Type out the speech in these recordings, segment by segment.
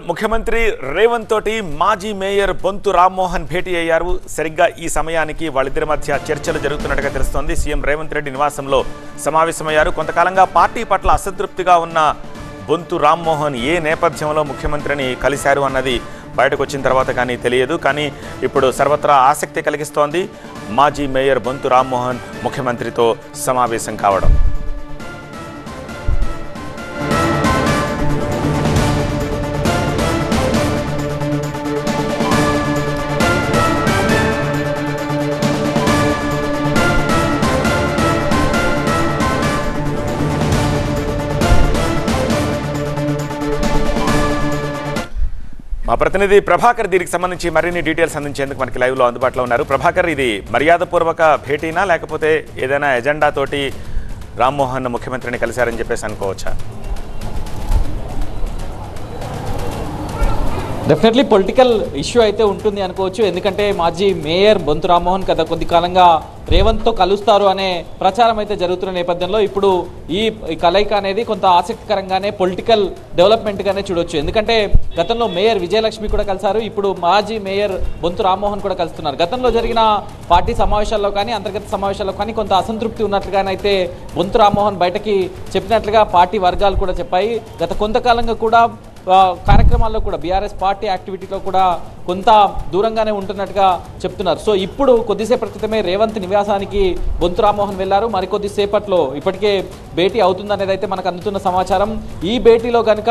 ముఖ్యమంత్రి రేవంత్ తోటి మాజీ మేయర్ బొంతు రామ్మోహన్ భేటీ అయ్యారు. సరిగ్గా ఈ సమయానికి వాళ్ళిద్దరి మధ్య చర్చలు జరుగుతున్నట్టుగా తెలుస్తోంది. సీఎం రేవంత్ రెడ్డి నివాసంలో సమావేశమయ్యారు. కొంతకాలంగా పార్టీ పట్ల అసంతృప్తిగా ఉన్న బొంతు రామ్మోహన్ ఏ నేపథ్యంలో ముఖ్యమంత్రిని కలిశారు అన్నది బయటకు వచ్చిన తర్వాత కానీ తెలియదు. కానీ ఇప్పుడు సర్వత్రా ఆసక్తి కలిగిస్తోంది మాజీ మేయర్ బొంతు రామ్మోహన్ ముఖ్యమంత్రితో సమావేశం కావడం. మా ప్రతినిధి ప్రభాకర్ దీనికి సంబంధించి మరిన్ని డీటెయిల్స్ అందించేందుకు మనకి లైవ్లో అందుబాటులో ఉన్నారు. ప్రభాకర్, ఇది మర్యాదపూర్వక భేటీనా లేకపోతే ఏదైనా ఎజెండా తోటి రామ్మోహన్ ముఖ్యమంత్రిని కలిశారని చెప్పేసి అనుకోవచ్చా? డెఫినెట్లీ పొలిటికల్ ఇష్యూ అయితే ఉంటుంది అనుకోవచ్చు. ఎందుకంటే మాజీ మేయర్ బొంతు రామ్మోహన్ గత కొద్ది కాలంగా రేవంత్తో కలుస్తారు అనే ప్రచారం అయితే జరుగుతున్న నేపథ్యంలో ఇప్పుడు ఈ కలయిక అనేది కొంత ఆసక్తికరంగానే పొలిటికల్ డెవలప్మెంట్గానే చూడొచ్చు. ఎందుకంటే గతంలో మేయర్ విజయలక్ష్మి కూడా కలిశారు, ఇప్పుడు మాజీ మేయర్ బొంతు రామ్మోహన్ కూడా కలుస్తున్నారు. గతంలో జరిగిన పార్టీ సమావేశాల్లో కానీ అంతర్గత సమావేశాల్లో కానీ కొంత అసంతృప్తి ఉన్నట్లుగానైతే బొంతు రామ్మోహన్ బయటకి చెప్పినట్లుగా పార్టీ వర్గాలు కూడా చెప్పాయి. గత కొంతకాలంగా కూడా కార్యక్రమాల్లో కూడా బీఆర్ఎస్ పార్టీ యాక్టివిటీలో కూడా కొంత దూరంగానే ఉంటున్నట్టుగా చెప్తున్నారు. సో ఇప్పుడు కొద్దిసేపటి క్రితమే రేవంత్ నివాసానికి బొంతు రామ్మోహన్ వెళ్లారు. మరికొద్దిసేపట్లో ఇప్పటికే భేటీ అవుతుందనేది అయితే మనకు అందుతున్న సమాచారం. ఈ భేటీలో కనుక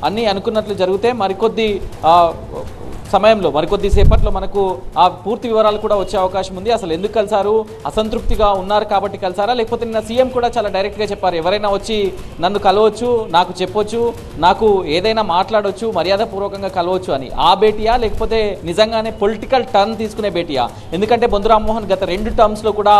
అన్నీ అనుకున్నట్లు జరిగితే మరికొద్దిసేపట్లో మనకు ఆ పూర్తి వివరాలు కూడా వచ్చే అవకాశం ఉంది. అసలు ఎందుకు కలిసారు, అసంతృప్తిగా ఉన్నారు కాబట్టి కలిసారా, లేకపోతే నిన్న సీఎం కూడా చాలా డైరెక్ట్గా చెప్పారు, ఎవరైనా వచ్చి నన్ను కలవచ్చు, నాకు చెప్పొచ్చు, నాకు ఏదైనా మాట్లాడవచ్చు, మర్యాదపూర్వకంగా కలవచ్చు అని. ఆ భేటీయా లేకపోతే నిజంగానే పొలిటికల్ టర్న్ తీసుకునే భేటీయా? ఎందుకంటే బొంతు రామ్మోహన్ గత 2 టర్మ్స్లో కూడా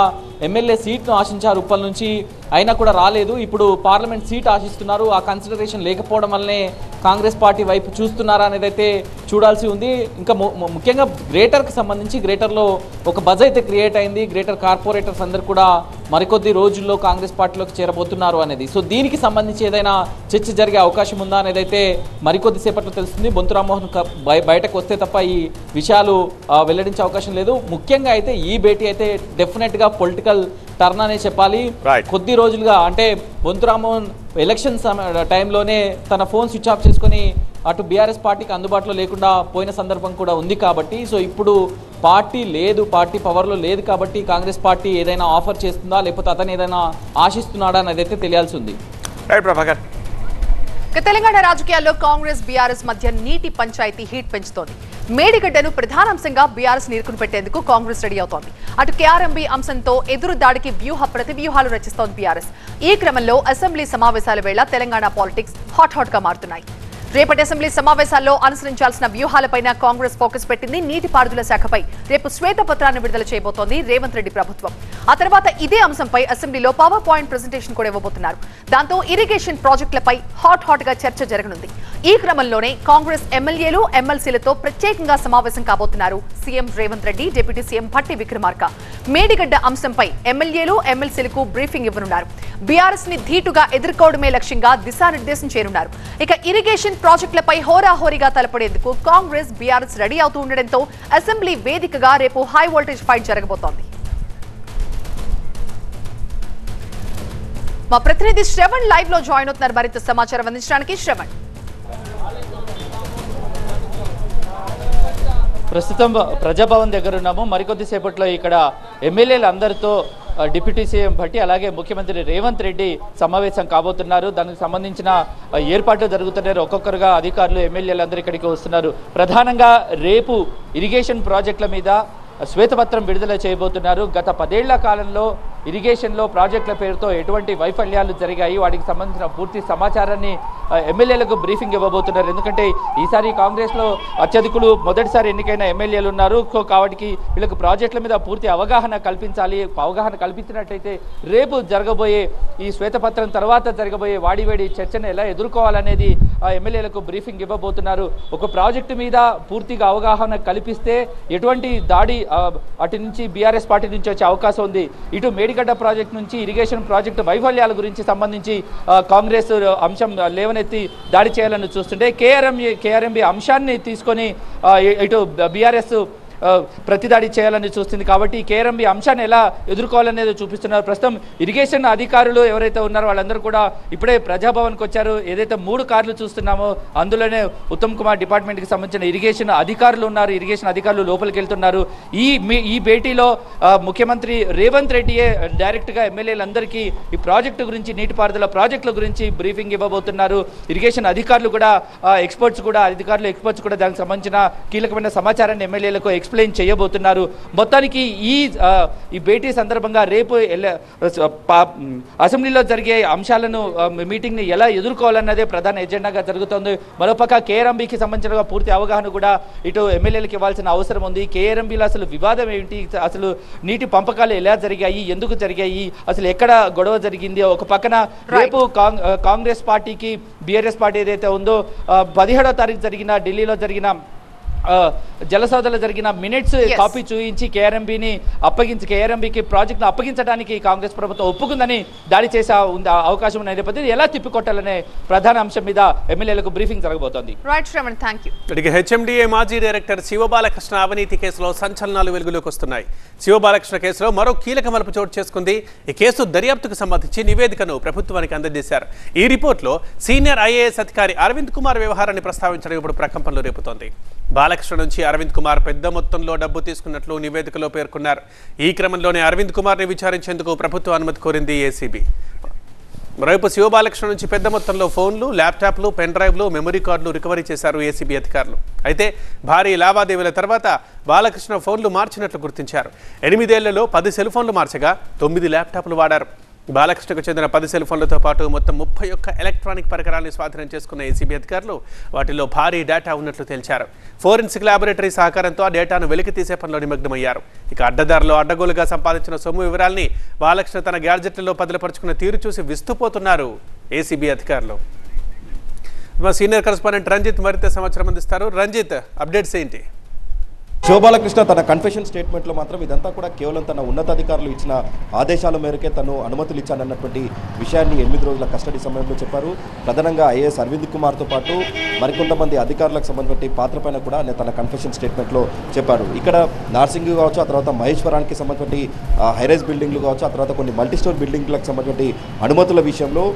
ఎమ్మెల్యే సీట్ను ఆశించారు ఉప్పల్ నుంచి, అయినా కూడా రాలేదు. ఇప్పుడు పార్లమెంట్ సీట్ ఆశిస్తున్నారు. ఆ కన్సిడరేషన్ లేకపోవడం వల్లనే కాంగ్రెస్ పార్టీ వైపు చూస్తున్నారా అనేది అయితే చూడాల్సి ఉంది. ఇంకా ముఖ్యంగా గ్రేటర్కి సంబంధించి గ్రేటర్లో ఒక బజ్ అయితే క్రియేట్ అయింది. గ్రేటర్ కార్పొరేటర్స్ అందరూ కూడా మరికొద్ది రోజుల్లో కాంగ్రెస్ పార్టీలోకి చేరబోతున్నారు అనేది. సో దీనికి సంబంధించి ఏదైనా చర్చ జరిగే అవకాశం ఉందా అనేది అయితే మరికొద్ది సేపట్లో తెలుస్తుంది. బొంతు రామ్మోహన్ బయటకు వస్తే తప్ప ఈ విషయాలు వెల్లడించే అవకాశం లేదు. ముఖ్యంగా అయితే ఈ భేటీ అయితే డెఫినెట్గా పొలిటికల్ టర్న్ అనే చెప్పాలి. కొద్ది రోజులుగా అంటే బొంతు రామ్మోహన్ ఎలక్షన్ టైంలోనే తన ఫోన్ స్విచ్ ఆఫ్ చేసుకొని అటు బీఆర్ఎస్ పార్టీకి అందుబాటులో లేకుండా పోయిన సందర్భం కూడా ఉంది కాబట్టి, సో ఇప్పుడు పార్టీ పవర్లో లేదు కాబట్టి కాంగ్రెస్ పార్టీ ఏదైనా ఆఫర్ చేస్తుందా లేకపోతే అతను ఏదైనా ఆశిస్తున్నాడా అనేది అయితే తెలియాల్సి ఉంది. తెలంగాణ రాజకీయాల్లో కాంగ్రెస్ బీఆర్ఎస్ మధ్య నీటి పంచాయతీ హీట్ పెంచుతోంది. మేడిగడ్డను ప్రధానాంశంగా బీఆర్ఎస్ నీరుకుని పెట్టేందుకు కాంగ్రెస్ రెడీ అవుతోంది. అటు కేఆర్ఎంబీ అంశంతో ఎదురు దాడికి ప్రతివ్యూహాలు రచిస్తోంది బీఆర్ఎస్. ఈ క్రమంలో అసెంబ్లీ సమావేశాల వేళ తెలంగాణ పాలిటిక్స్ హాట్ గా మారుతున్నాయి. రేపటి అసెంబ్లీ సమావేశాల్లో అనుసరించాల్సిన వ్యూహాలపైన కాంగ్రెస్ ఫోకస్ పెట్టింది. నీటిపారుదల శాఖపై రేపు శ్వేతపత్రాన్ని విడుదల చేయబోతోంది రేవంత్ రెడ్డి ప్రభుత్వం. ఆ తర్వాత ఇదే అంశంపై అసెంబ్లీలో పవర్ పాయింట్ ప్రెజెంటేషన్ కూడా ఇవ్వబోతున్నారు. దాంతో ఇరిగేషన్ ప్రాజెక్టులపై హాట్ గా చర్చ జరగనుంది. ఈ క్రమంలోనే కాంగ్రెస్ ఎమ్మెల్యేలు ఎమ్మెల్సీలతో ప్రత్యేకంగా సమావేశం కాబోతున్నారు CM Revanth Reddy, deputy CM Bhatti Vikramarka. Medigadda అంశంపై ఎమ్మెల్యేలు ఎమ్మెల్సీలకు బ్రీఫింగ్ ఇవ్వనున్నారు. బీఆర్ఎస్ ని ధీటుగా ఎదుర్కోవడమే లక్ష్యంగా దిశానిర్దేశం చేయనున్నారు. ఇక ఇరిగేషన్ ప్రాజెక్టులపై హోరాహోరీగా తలపడేందుకు కాంగ్రెస్ బీఆర్ఎస్ రెడీ అవుతూ ఉండడంతో అసెంబ్లీ వేదికగా రేపు హై వోల్టేజ్ ఫైట్ జరగబోతోంది. మా ప్రతినిధి శ్రవణ్ లైవ్ లో జాయిన్ అవుతున్నారు మరింత సమాచారం అందించడానికి. శ్రవణ్, ప్రస్తుతం ప్రజాభవన్ దగ్గర ఉన్నాము. మరికొద్ది సేపట్లో ఇక్కడ ఎమ్మెల్యేలు అందరితో డిప్యూటీ సీఎం భట్టి అలాగే ముఖ్యమంత్రి రేవంత్ రెడ్డి సమావేశం కాబోతున్నారు. దానికి సంబంధించిన ఏర్పాట్లు జరుగుతున్నారు. ఒక్కొక్కరుగా అధికారులు ఎమ్మెల్యేలు అందరూ ఇక్కడికి వస్తున్నారు. ప్రధానంగా రేపు ఇరిగేషన్ ప్రాజెక్టుల మీద శ్వేతపత్రం విడుదల చేయబోతున్నారు. గత 10 ఏళ్ల కాలంలో ఇరిగేషన్లో ప్రాజెక్టుల పేరుతో ఎటువంటి వైఫల్యాలు జరిగాయి, వాటికి సంబంధించిన పూర్తి సమాచారాన్ని ఎమ్మెల్యేలకు బ్రీఫింగ్ ఇవ్వబోతున్నారు. ఎందుకంటే ఈసారి కాంగ్రెస్లో అత్యధికులు మొదటిసారి ఎన్నికైన ఎమ్మెల్యేలు ఉన్నారు. కాబట్టి వీళ్ళకు ప్రాజెక్టుల మీద పూర్తి అవగాహన కల్పించాలి. అవగాహన కల్పించినట్టయితే రేపు జరగబోయే ఈ శ్వేతపత్రం తర్వాత జరగబోయే వాడివేడి చర్చను ఎలా ఎదుర్కోవాలనేది ఎమ్మెల్యేలకు బ్రీఫింగ్ ఇవ్వబోతున్నారు. ఒక ప్రాజెక్టు మీద పూర్తిగా అవగాహన కల్పిస్తే ఎటువంటి దాడి అటు నుంచి బీఆర్ఎస్ పార్టీ నుంచి వచ్చే అవకాశం ఉంది. ఇటు మేడిగడ్డ ప్రాజెక్టు నుంచి ఇరిగేషన్ ప్రాజెక్టు వైఫల్యాల గురించి సంబంధించి కాంగ్రెస్ అంశం లేవనెత్తి దాడి చేయాలని చూస్తుంటే కేఆర్ఎంబి అంశాన్ని తీసుకొని ఇటు బీఆర్ఎస్ ప్రతిదాడి చేయాలని చూస్తుంది. కాబట్టి కేఆర్ఎంబి అంశాన్ని ఎలా ఎదుర్కోవాలనేది చూపిస్తున్నారు. ప్రస్తుతం ఇరిగేషన్ అధికారులు ఎవరైతే ఉన్నారో వాళ్ళందరూ కూడా ఇప్పుడే ప్రజాభవన్కి వచ్చారు. ఏదైతే 3 కార్లు చూస్తున్నామో అందులోనే ఉత్తమ్ కుమార్ డిపార్ట్మెంట్కి సంబంధించిన ఇరిగేషన్ అధికారులు ఉన్నారు. ఇరిగేషన్ అధికారులు లోపలికి వెళ్తున్నారు. ఈ భేటీలో ముఖ్యమంత్రి రేవంత్ రెడ్డియే డైరెక్ట్గా ఎమ్మెల్యేలందరికీ ఈ ప్రాజెక్టు గురించి, నీటిపారుదల ప్రాజెక్టుల గురించి బ్రీఫింగ్ ఇవ్వబోతున్నారు. ఇరిగేషన్ అధికారులు కూడా ఎక్స్పర్ట్స్ కూడా దానికి సంబంధించిన కీలకమైన సమాచారాన్ని ఎమ్మెల్యేలకు ఎక్స్ప్లెయిన్ చేయబోతున్నారు. మొత్తానికి ఈ భేటీ సందర్భంగా రేపు అసెంబ్లీలో జరిగే అంశాలను మీటింగ్ని ఎలా ఎదుర్కోవాలన్నదే ప్రధాన ఎజెండాగా జరుగుతోంది. మరోపక్క కేఆర్ఎంబికి సంబంధించిన పూర్తి అవగాహన కూడా ఇటు ఎమ్మెల్యేలకు ఇవ్వాల్సిన అవసరం ఉంది. కేఆర్ఎంబిలో అసలు వివాదం ఏంటి, అసలు నీటి పంపకాలు ఎలా జరిగాయి, ఎందుకు జరిగాయి, అసలు ఎక్కడ గొడవ జరిగింది. ఒక పక్కన రేపు కాంగ్రెస్ పార్టీకి బీఆర్ఎస్ పార్టీ ఏదైతే ఉందో 17వ తారీఖు జరిగిన ఢిల్లీలో జరిగిన జలసౌదలో జరిగిన మినిట్స్ కాపీ చూయించి కేఆర్ఎంబికి ప్రాజెక్టును అప్పగించడానికి కాంగ్రెస్ ప్రభుత్వం ఒప్పుకుందని దాడి చేసే అవకాశం ఉన్న నేపథ్యంలో ఎలా తిప్పికొట్టాలనే ప్రధాన అంశం మీద ఎమ్మెల్యేలకు బ్రీఫింగ్ జరగబోతోంది. హెచ్ఎండిఏ మాజీ డైరెక్టర్ శివబాలకృష్ణ అవినీతి కేసులో సంచలనాలు వెలుగులోకి వస్తున్నాయి. శివబాలకృష్ణ కేసులో మరో కీలక మలుపు చోటు చేసుకుంది. ఈ కేసు దర్యాప్తుకు సంబంధించి నివేదికను ప్రభుత్వానికి అందజేశారు. ఈ రిపోర్టులో సీనియర్ ఐఏఎస్ అధికారి అరవింద్ కుమార్ వ్యవహారాన్ని ప్రస్తావించడం ఇప్పుడు ప్రకంపనలు రేపుతోంది. బాలకృష్ణ నుంచి అరవింద్ కుమార్ పెద్ద మొత్తంలో డబ్బు తీసుకున్నట్లు నివేదికలో పేర్కొన్నారు. ఈ క్రమంలోనే అరవింద్ కుమార్ని విచారించేందుకు ప్రభుత్వం అనుమతి కోరింది ఏసీబీ. మరోవైపు శివబాలకృష్ణ నుంచి పెద్ద మొత్తంలో ఫోన్లు, ల్యాప్టాప్లు, పెన్ డ్రైవ్లు, మెమరీ కార్డులు రికవరీ చేశారు ఏసీబీ అధికారులు. అయితే భారీ లావాదేవీల తర్వాత బాలకృష్ణ ఫోన్లు మార్చినట్లు గుర్తించారు. 8 ఏళ్లలో 10 సెల్ ఫోన్లు మార్చగా 9 ల్యాప్టాప్లు వాడారు. బాలకృష్ణకు చెందిన 10 సెల్ ఫోన్లతో పాటు మొత్తం 31 ఎలక్ట్రానిక్ పరికరాన్ని స్వాధీనం చేసుకున్న ఏసీబీ అధికారులు వాటిలో భారీ డేటా ఉన్నట్లు తేల్చారు. ఫోరెన్సిక్ ల్యాబొరేటరీ సహకారంతో ఆ డేటాను వెలికి తీసే పనిలో నిమగ్నమయ్యారు. ఇక అడ్డదారులో అడ్డగోలుగా సంపాదించిన సొమ్ము వివరాల్ని బాలకృష్ణ తన గ్యాడ్జెట్లలో బదిలపరుచుకున్న తీరు చూసి విస్తుపోతున్నారు ఏసీబీ అధికారులు. మా సీనియర్ కరెస్పాండెంట్ రంజిత్ మరింత సమాచారం అందిస్తారు. రంజిత్, అప్డేట్స్ ఏంటి? శివబాలకృష్ణ తన కన్ఫెషన్ స్టేట్మెంట్లో మాత్రం ఇదంతా కూడా కేవలం తన ఉన్నతాధికారులు ఇచ్చిన ఆదేశాల మేరకే తను అనుమతులు ఇచ్చానన్నటువంటి విషయాన్ని 8 రోజుల కస్టడీ సమయంలో చెప్పారు. ప్రధానంగా ఐఏఎస్ అరవింద్ కుమార్తో పాటు మరికొంతమంది అధికారులకు సంబంధించిన పాత్ర పైన కూడా ఆయన తన కన్ఫెషన్ స్టేట్మెంట్లో చెప్పారు. ఇక్కడ నార్సింగ్ కావచ్చు, ఆ తర్వాత మహేశ్వరానికి సంబంధించిన హైరైజ్ బిల్డింగ్లు కావచ్చు, ఆ తర్వాత కొన్ని మల్టీస్టోర్ బిల్డింగ్లకు సంబంధించిన అనుమతుల విషయంలో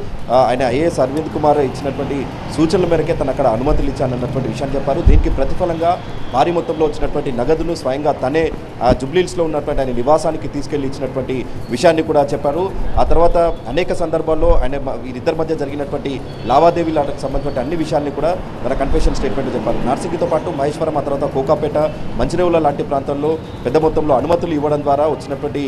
ఆయన ఐఏఎస్ అరవింద్ కుమార్ ఇచ్చినటువంటి సూచనల మేరకే తను అక్కడ అనుమతులు ఇచ్చానన్నటువంటి విషయాన్ని చెప్పారు. దీనికి ప్రతిఫలంగా భారీ మొత్తంలో వచ్చినటువంటి నగదును స్వయంగా తనే జుబ్లీహిల్స్లో ఉన్నటువంటి ఆయన నివాసానికి తీసుకెళ్లి ఇచ్చినటువంటి విషయాన్ని కూడా చెప్పారు. ఆ తర్వాత అనేక సందర్భాల్లో ఆయన వీరిద్దరి మధ్య జరిగినటువంటి లావాదేవీలకు సంబంధించిన అన్ని విషయాన్ని కూడా తన కన్ఫెషన్ స్టేట్మెంట్ చెప్పారు. నార్సింగ్తో పాటు మహేశ్వరం, ఆ తర్వాత కోకాపేట, మంచిరేవుల లాంటి ప్రాంతాల్లో పెద్ద మొత్తంలో అనుమతులు ఇవ్వడం ద్వారా వచ్చినటువంటి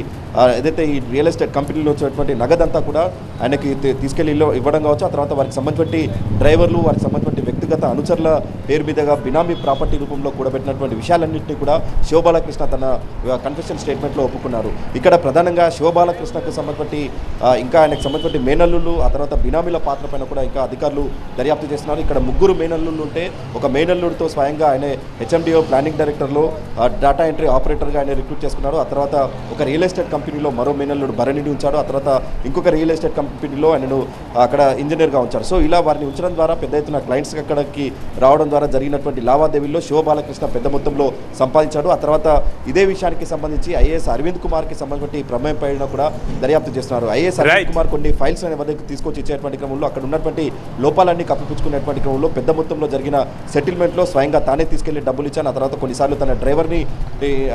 ఏదైతే ఈ రియల్ ఎస్టేట్ కంపెనీలో వచ్చినటువంటి నగదంతా కూడా ఆయనకి తీసుకెళ్లి ఇవ్వడం కావచ్చు. ఆ తర్వాత వారికి సంబంధించిన డ్రైవర్లు, వారికి సంబంధించిన వ్యక్తిగత అనుచరుల పేరు మీదుగా బినామీ ప్రాపర్టీ రూపంలో కూడబెట్టినటువంటి విషయాలన్నింటినీ కూడా శివబాలకృష్ణ తన కన్ఫెషన్ స్టేట్మెంట్లో ఒప్పుకున్నారు. ఇక్కడ ప్రధానంగా శివబాలకృష్ణకు సంబంధించి ఇంకా ఆయనకు సంబంధించిన మేనల్లులు, ఆ తర్వాత బినామీల పాత్ర పైన కూడా ఇంకా అధికారులు దర్యాప్తు చేస్తున్నారు. ఇక్కడ 3 మేనల్లులు ఉంటే ఒక మేనల్లుడితో స్వయంగా ఆయన హెచ్ఎండిఓ ప్లానింగ్ డైరెక్టర్లో డేటా ఎంట్రీ ఆపరేటర్గా ఆయన రిక్రూట్ చేసుకున్నారు. ఆ తర్వాత ఒక రియల్ ఎస్టేట్ కంపెనీలో మరో మేనల్లుడు భరణిని ఉంచాడు. ఆ తర్వాత ఇంకొక రియల్ ఎస్టేట్ కంపెనీలో ఆయనను అక్కడ ఇంజనీర్గా ఉంచారు. సో ఇలా వారిని ఉంచడం ద్వారా పెద్ద ఎత్తున క్లయింట్స్ అక్కడికి రావడం ద్వారా జరిగినటువంటి లావాదేవీల్లో శివబాలకృష్ణ పెద్ద మొత్తంలో సంపాదించాడు. ఆ తర్వాత ఇదే విషయానికి సంబంధించి ఐఏఎస్ అరవింద్ కుమార్కి సంబంధించి ప్రమేయం పైన కూడా దర్యాప్తు చేస్తున్నారు. ఐఏఎస్ అరవింద్ కుమార్ కొన్ని ఫైల్స్ అనే వద్దకు తీసుకొచ్చి ఇచ్చేటువంటి క్రమంలో అక్కడ ఉన్నటువంటి లోపాలన్నీ కప్పిపుచ్చుకునేటువంటి క్రమంలో పెద్ద మొత్తంలో జరిగిన సెటిల్మెంట్లో స్వయంగా తానే తీసుకెళ్లి డబ్బులు ఇచ్చాను. ఆ తర్వాత కొన్నిసార్లు తన డ్రైవర్ని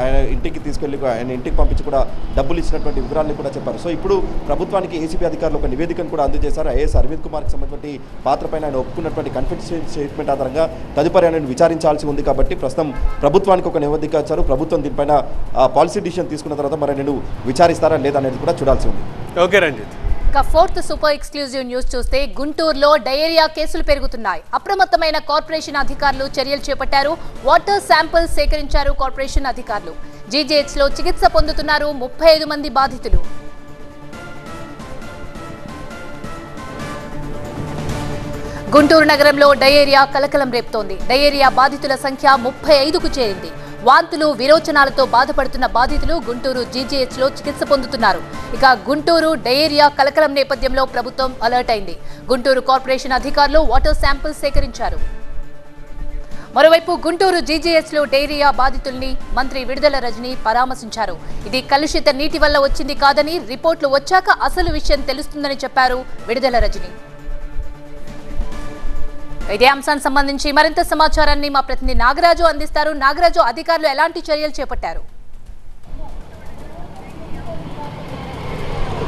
ఆయన ఇంటికి తీసుకెళ్లి ఆయన ఇంటికి పంపించి కూడా డబ్బులు ఇచ్చినటువంటి వివరాలను కూడా చెప్పారు. సో ఇప్పుడు ప్రభుత్వానికి ఏసీబీ అధికారులు ఒక నివేదికను కూడా అందజేశారు. ఐఏఎస్ అరవింద్ కుమార్కి సంబంధించి పాత్ర పైన ఆయన ఒప్పుకున్నటువంటి కన్ఫెషన్ స్టేట్మెంట్ ఆధారంగా తదుపరి ఆయనను విచారించాల్సి ఉంది. కాబట్టి ప్రస్తుతం ప్రభుత్వానికి ఒక నివేదిక ఇచ్చారు. ప్రభుత్వం దీనిపైన పాలసీ డిసిషన్ తీసుకున్న తర్వాత మరి నేను విచారిస్తారా లేదా అనేది కూడా చూడాల్సి ఉంది. Okay Ranjith. Fourth super exclusive news చూస్తే గుంటూరులో డయేరియా కేసులు పెరుగుతున్నాయి. అప్రమత్తమైన కార్పొరేషన్ అధికారులు చర్యలు చేపట్టారు. వాటర్ శాంపిల్స్ సేకరించారు కార్పొరేషన్ అధికారులు. జీజీహెచ్ లో చికిత్స పొందుతున్నారు 35 మంది బాధితులు. గుంటూరు నగరంలో డయేరియా కలకలం రేపుతోంది. డయేరియా బాధితుల సంఖ్య 35కు చేరింది. వాంతులు విరోచనాలతో బాధపడుతున్న బాధితులు గుంటూరు జీజీహెచ్లో చికిత్స పొందుతున్నారు. ఇక గుంటూరు డయేరియా కలకలం నేపథ్యంలో ప్రభుత్వం అలర్ట్ అయింది. గుంటూరు కార్పొరేషన్ అధికారులు వాటర్ శాంపిల్స్ సేకరించారు. మరోవైపు గుంటూరు జీజీహెచ్లో డయేరియా బాధితుల్ని మంత్రి విడుదల రజని పరామర్శించారు. ఇది కలుషిత నీటి వల్ల వచ్చింది కాదని, రిపోర్టులు వచ్చాక అసలు విషయం తెలుస్తుందని చెప్పారు విడుదల రజని. ఇదే అంశానికి సంబంధించి మరింత సమాచారాన్ని మా ప్రతినిధి నాగరాజు అందిస్తారు. నాగరాజు, అధికారులు ఎలాంటి చర్యలు చేపట్టారు?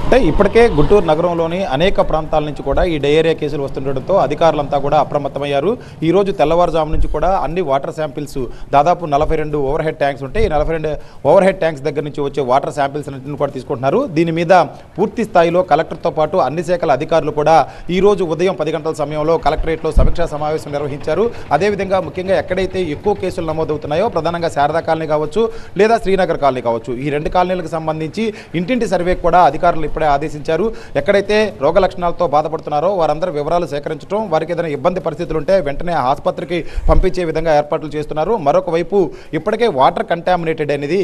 అంటే ఇప్పటికే గుంటూరు నగరంలోని అనేక ప్రాంతాల నుంచి కూడా ఈ డయేరియా కేసులు వస్తుండటంతో అధికారులంతా కూడా అప్రమత్తమయ్యారు. ఈ రోజు తెల్లవారుజాము నుంచి కూడా అన్ని వాటర్ శాంపిల్స్ దాదాపు 42 ఓవర్ హెడ్ ట్యాంక్స్ ఉంటాయి. ఈ 42 ఓవర్ హెడ్ ట్యాంక్స్ దగ్గర నుంచి వచ్చే వాటర్ శాంపిల్స్ అన్నింటిని కూడా తీసుకుంటున్నారు. దీని మీద పూర్తి స్థాయిలో కలెక్టర్తో పాటు అన్ని శాఖల అధికారులు కూడా ఈ రోజు ఉదయం 10 గంటల సమయంలో కలెక్టరేట్లో సమీక్షా సమావేశం నిర్వహించారు. అదేవిధంగా ముఖ్యంగా ఎక్కడైతే ఎక్కువ కేసులు నమోదవుతున్నాయో ప్రధానంగా శారదా కాలనీ కావచ్చు లేదా శ్రీనగర్ కాలనీ కావచ్చు, ఈ 2 కాలనీలకు సంబంధించి ఇంటింటి సర్వే కూడా అధికారులు ఇప్పుడే ఆదేశించారు. ఎక్కడైతే రోగ లక్షణాలతో బాధపడుతున్నారో వారందరూ వివరాలు సేకరించడం, వారికి ఏదైనా ఇబ్బంది పరిస్థితులు ఉంటే వెంటనే ఆసుపత్రికి పంపించే విధంగా ఏర్పాట్లు చేస్తున్నారు. మరొక వైపు ఇప్పటికే వాటర్ కంటామినేటెడ్ అనేది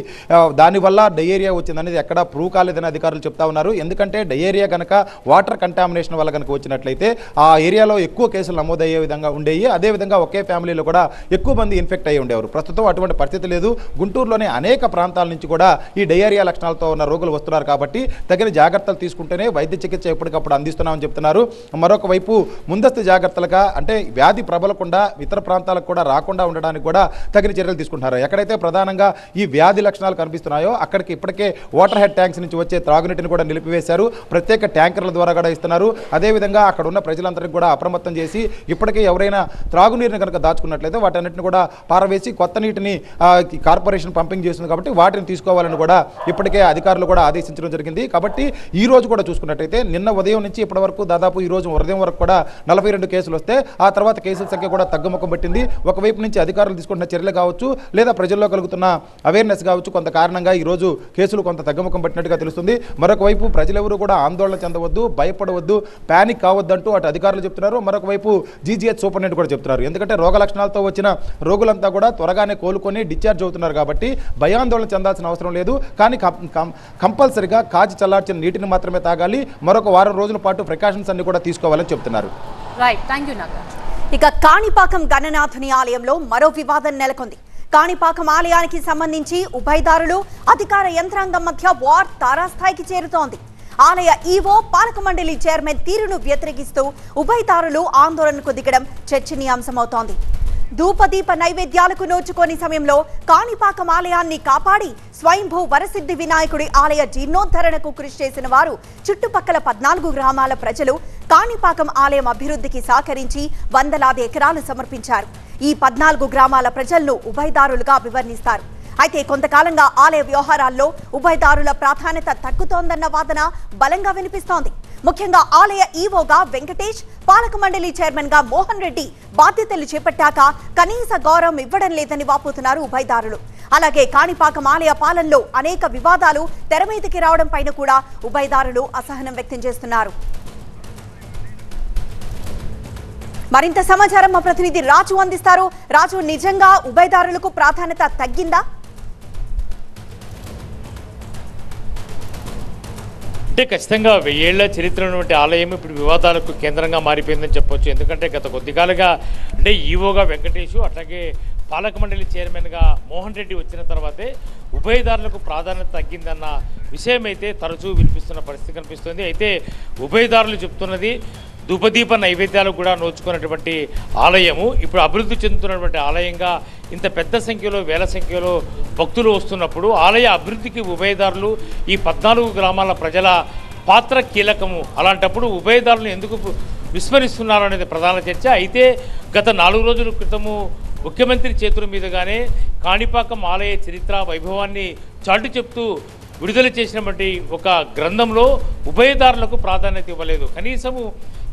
దానివల్ల డయేరియా వచ్చిందనేది ఎక్కడ ప్రూవ్ కాలేదని అధికారులు చెప్తా ఉన్నారు. ఎందుకంటే డయేరియా కనుక వాటర్ కంటామినేషన్ వల్ల కనుక వచ్చినట్లయితే ఆ ఏరియాలో ఎక్కువ కేసులు నమోదయ్యే విధంగా ఉండేవి. అదేవిధంగా ఒకే ఫ్యామిలీలో కూడా ఎక్కువ మంది ఇన్ఫెక్ట్ అయ్యి ఉండేవారు. ప్రస్తుతం అటువంటి పరిస్థితి లేదు. గుంటూరులోని అనేక ప్రాంతాల నుంచి కూడా ఈ డయేరియా లక్షణాలతో ఉన్న రోగులు వస్తున్నారు కాబట్టి తగిన జాగ్రత్తలు తీసుకుంటేనే వైద్య చికిత్స ఎప్పటికప్పుడు అందిస్తున్నామని చెప్తున్నారు. మరొక వైపు ముందస్తు జాగ్రత్తలుగా అంటే వ్యాధి ప్రబలకుండా ఇతర ప్రాంతాలకు కూడా రాకుండా ఉండడానికి కూడా తగిన చర్యలు తీసుకుంటున్నారు. ఎక్కడైతే ప్రధానంగా ఈ వ్యాధి లక్షణాలు కనిపిస్తున్నాయో అక్కడికి ఇప్పటికే వాటర్ హెడ్ ట్యాంక్స్ నుంచి వచ్చే త్రాగునీటిని కూడా నిలిపివేశారు. ప్రత్యేక ట్యాంకర్ల ద్వారా కూడా ఇస్తున్నారు. అదేవిధంగా అక్కడ ఉన్న ప్రజలందరికీ కూడా అప్రమత్తం చేసి ఇప్పటికే ఎవరైనా త్రాగునీరుని కనుక దాచుకున్నట్లయితే వాటన్నిటిని కూడా పారవేసి కొత్త నీటిని కార్పొరేషన్ పంపింగ్ చేస్తుంది కాబట్టి వాటిని తీసుకోవాలని కూడా ఇప్పటికే అధికారులు కూడా ఆదేశించడం జరిగింది. కాబట్టి ఈ రోజు కూడా చూసుకున్నట్టయితే నిన్న ఉదయం నుంచి ఇప్పటి వరకు దాదాపు ఈ రోజు ఉదయం వరకు కూడా 42 కేసులు వస్తే ఆ తర్వాత కేసుల సంఖ్య కూడా తగ్గుముఖం పట్టింది. ఒకవైపు నుంచి అధికారులు తీసుకుంటున్న చర్యలు కావచ్చు లేదా ప్రజల్లో కలుగుతున్న అవేర్నెస్ కావచ్చు కొంత కారణంగా ఈ రోజు కేసులు కొంత తగ్గుముఖం పట్టినట్టుగా తెలుస్తుంది. మరొక వైపు ప్రజలెవరూ కూడా ఆందోళన చెందవద్దు, భయపడవద్దు, ప్యానిక్ కావద్దంటూ అటు అధికారులు చెప్తున్నారు. మరొక వైపు జీజీహెచ్ సూపరింటెండెంట్ కూడా చెప్తున్నారు. ఎందుకంటే రోగ లక్షణాలతో వచ్చిన రోగులంతా కూడా త్వరగానే కోలుకొని డిశ్చార్జ్ అవుతున్నారు కాబట్టి భయాందోళన చెందాల్సిన అవసరం లేదు. కానీ కంపల్సరిగా కాచి చల్లార్చిన నీటిని మాత్రమే తాగాలి. మరొక వారం రోజుల పాటు ప్రికాషన్స్ అన్ని కూడా తీసుకోవాలని చెప్తున్నారు. Right, thank you Nagaraj. ఇక కాణిపాకం గణనాథుని ఆలయంలో మరో వివాదం నెలకొంది. కాణిపాకం ఆలయానికి సంబంధించి ఉభయదారులు అధికార యంత్రాంగం మధ్య వార్ తారాస్థాయికి చేరుతోంది. ఆలయ ఈవో పాలక మండలి చైర్మన్ తీరును వ్యతిరేకిస్తూ ఉభయదారులు ఆందోళనకు దిగడం చర్చనీయాంశమవుతోంది. ధూపదీప నైవేద్యాలకు నోచుకోని సమయంలో కాణిపాకం ఆలయాన్ని కాపాడి స్వయంభూ వరసిద్ధి వినాయకుడి ఆలయ జీర్ణోద్ధరణకు కృషి చేసిన వారు చుట్టుపక్కల 14 గ్రామాల ప్రజలు కాణిపాకం ఆలయం అభివృద్ధికి సహకరించి వందలాది ఎకరాలు సమర్పించారు. ఈ 14 గ్రామాల ప్రజలను ఉభయదారులుగా అభివర్ణిస్తారు. అయితే కొంతకాలంగా ఆలయ వ్యవహారాల్లో ఉభయదారుల ప్రాధాన్యత తగ్గుతోందన్న వాదన బలంగా వినిపిస్తోంది. ముఖ్యంగా ఆలయ ఈవోగా వెంకటేష్, పాలక మండలి చైర్మన్ గా మోహన్ రెడ్డి బాధ్యతలు చేపట్టాక కనీస గౌరవం ఇవ్వడం లేదని వాపోతున్నారు ఉభయదారులు. అలాగే కాణిపాకం ఆలయ పాలనలో అనేక వివాదాలు తెరమీదకి రావడం పైన కూడా ఉభయదారులు అసహనం వ్యక్తం చేస్తున్నారు. మరింత సమాచారం మా ప్రతినిధి రాజు అందిస్తారు. రాజు, నిజంగా ఉభయదారులకు ప్రాధాన్యత తగ్గిందా? అంటే ఖచ్చితంగా 1000 ఏళ్ల చరిత్ర ఉన్నటువంటి ఆలయం ఇప్పుడు వివాదాలకు కేంద్రంగా మారిపోయిందని చెప్పొచ్చు. ఎందుకంటే గత కొద్దికాలుగా అంటే ఈవోగా వెంకటేష్ అట్లాగే పాలక మండలి చైర్మన్గా మోహన్ రెడ్డి వచ్చిన తర్వాతే ఉభయదారులకు ప్రాధాన్యత తగ్గిందన్న విషయం అయితే తరచూ వినిపిస్తున్న పరిస్థితి కనిపిస్తుంది. అయితే ఉభయదారులు చెప్తున్నది ధూపదీప నైవేద్యాలు కూడా నోచుకున్నటువంటి ఆలయము ఇప్పుడు అభివృద్ధి చెందుతున్నటువంటి ఆలయంగా ఇంత పెద్ద సంఖ్యలో వేల సంఖ్యలో భక్తులు వస్తున్నప్పుడు ఆలయ అభివృద్ధికి ఉభయదారులు ఈ 14 గ్రామాల ప్రజల పాత్ర కీలకము. అలాంటప్పుడు ఉభయదారులను ఎందుకు విస్మరిస్తున్నారు అనేది ప్రధాన చర్చ. అయితే గత 4 రోజుల క్రితము ముఖ్యమంత్రి చేతుల మీదుగానే కాణిపాకం ఆలయ చరిత్ర వైభవాన్ని చాటు చెప్తూ విడుదల చేసినటువంటి ఒక గ్రంథంలో ఉభయదారులకు ప్రాధాన్యత ఇవ్వలేదు. కనీసము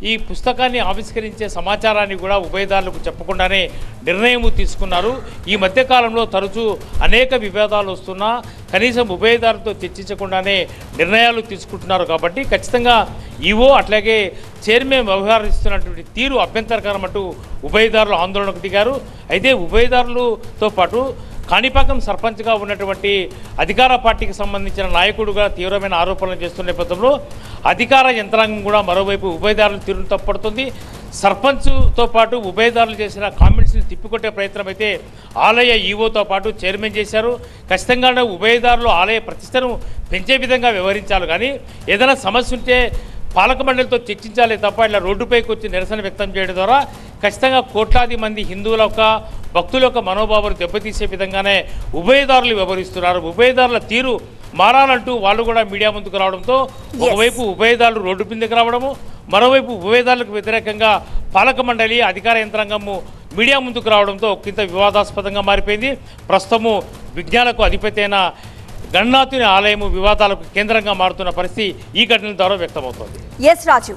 ఈ పుస్తకాన్ని ఆవిష్కరించే సమాచారాన్ని కూడా ఉభయదారులకు చెప్పకుండానే నిర్ణయం తీసుకున్నారు. ఈ మధ్యకాలంలో తరచూ అనేక వివాదాలు వస్తున్నా కనీసం ఉభయదారులతో చర్చించకుండానే నిర్ణయాలు తీసుకుంటున్నారు. కాబట్టి ఖచ్చితంగా ఈవో అట్లాగే చైర్మన్ వ్యవహరిస్తున్నటువంటి తీరు అభ్యంతరకరం అంటూ ఉభయదారులు ఆందోళనకు దిగారు. అయితే ఉభయదారులతో పాటు కాణిపాకం సర్పంచ్గా ఉన్నటువంటి అధికార పార్టీకి సంబంధించిన నాయకుడుగా తీవ్రమైన ఆరోపణలు చేస్తున్న నేపథ్యంలో అధికార యంత్రాంగం కూడా మరోవైపు ఉభయదారులు తీరును తప్పడుతుంది. సర్పంచ్తో పాటు ఉభయదారులు చేసిన కామెంట్స్ని తిప్పికొట్టే ప్రయత్నం అయితే ఆలయ ఈవోతో పాటు చైర్మన్ చేశారు. ఖచ్చితంగానే ఉభయదారులు ఆలయ ప్రతిష్టను పెంచే విధంగా వ్యవహరించాలి, కానీ ఏదైనా సమస్య ఉంటే పాలక మండలితో చర్చించాలి తప్ప ఇలా రోడ్డుపైకి వచ్చి నిరసన వ్యక్తం చేయడం ద్వారా ఖచ్చితంగా కోట్లాది మంది హిందువుల యొక్క భక్తుల యొక్క మనోభావాలు దెబ్బతీసే విధంగానే ఉభయదారులు వ్యవహరిస్తున్నారు. ఉభయదారుల తీరు మారాలంటూ వాళ్ళు కూడా మీడియా ముందుకు రావడంతో ఒకవైపు ఉభయదారులు రోడ్డు కిందకి రావడము, మరోవైపు ఉభయదారులకు వ్యతిరేకంగా పాలక మండలి అధికార యంత్రాంగము మీడియా ముందుకు రావడంతో ఒకంత వివాదాస్పదంగా మారిపోయింది. ప్రస్తుతము విజ్ఞాలకు అధిపతి అయిన గణనాథుని ఆలయము వివాదాలకు కేంద్రంగా మారుతున్న పరిస్థితి ఈ ఘటనల ద్వారా వ్యక్తమవుతోంది. ఎస్ రాజు.